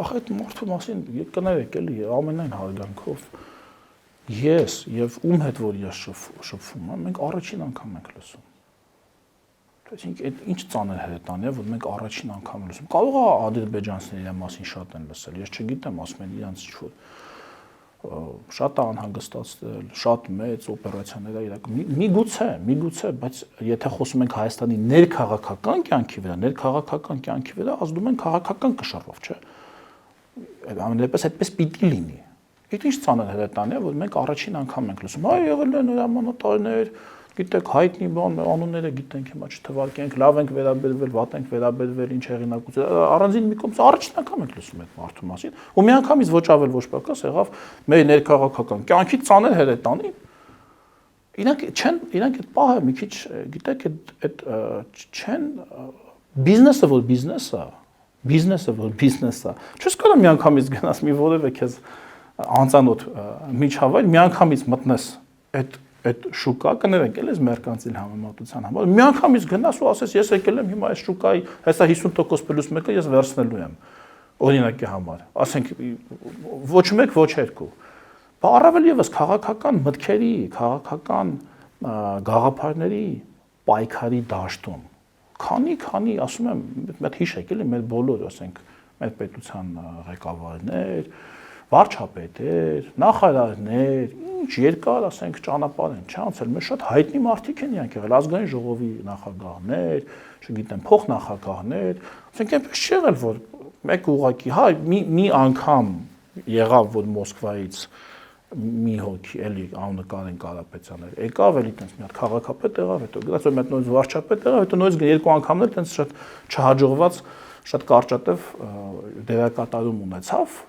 ախ այդ մարդու մասին կներեք էլի ամենայն հարգանքով ես եւ ում հետ որ ես շփվում եմ, մենք առաջին անգամ ենք լսում։ Այսինքն այդ ինչ ծանր հրետան է, որ մենք առաջին անգամ լսում։ Կարող է ադրբեջանցիների իր մասին շատ են լսել, ես չգիտեմ, ասում են իրանց ինչ-որ շատ է անհանգստացել, շատ մեծ օպերացիաներ է իրական։ Միգուցե, բայց եթե խոսում ենք Հայաստանի ներքաղաքական կյանքի վրա, ազդում են քաղաքական կշռով, չէ՞։ Ամենապես այդպես պիտի լինի։ Այդ ինչ ծանր հրետան է, որ մենք առաջին անգամ ենք լսում։ Այ եղել են հրամանատարներ, գիտեք, հայտնի բան, անունները գիտենք, հիմա չթվարկենք, լավ ենք վերաբերվել, վատ ենք վերաբերվել, ինչ հեղինակություն։ Առանձին մի կողմից առաջին անգամ ենք լսում այդ մարդու մասին, ու միանգամից ոչ ավել ոչ պակաս եղավ մեր ներքաղաքական կյանքի ծանր հրետանին։ Իրանք այդ պահը մի քիչ, գիտեք, այդ չեն բիզնեսը որ բիզնես է։ Չես կարող միանգամից գնաս մի որևէ քեզ անծանոթ միջավայր, միանգամից մտնես այդ շուկա, կներեք էլ ես մերկանցիլ համեմատության համար, միանգամից գնաս ու ասես ես եկել եմ հիմա այս շուկայի, հեսա 50% պլյուս 1-ը ես վերցնելու եմ օրինակի համար, ասենք ոչ մեկ, ոչ երկու։ Բա առավել եւս քաղաքական մտքերի, քաղաքական գաղափարների պայքարի դաշտում քանի, ասում եմ, մեկ հիշեք էլի մեր բոլոր, ասենք, մեր պետության ղեկավարներ, վարչապետեր, նախարարներ, ինչ երկար, ասենք, ճանապարհ են չանցել, մեր շատ հայտնի մարդիկ են իրանք եղել, ազգային ժողովի նախագահներ, չգիտեմ, փոխնախագահներ, ասենք, այնպես չի եղել, որ մեկ ուղղակի, հա, մի անգամ եղավ, որ Մոսկվայից մի հոգի, էլի անունը Կարեն Կարապետյանը, եկավ, էլի տենց մի հատ քաղաքապետ եղավ, հետո գնաց, որ մեկ նույնիսկ վարչապետ եղավ, հետո նույնիսկ երկու անգամներ տենց շատ չհաջողված, շատ կարճատև դերակատարում ունեցավ,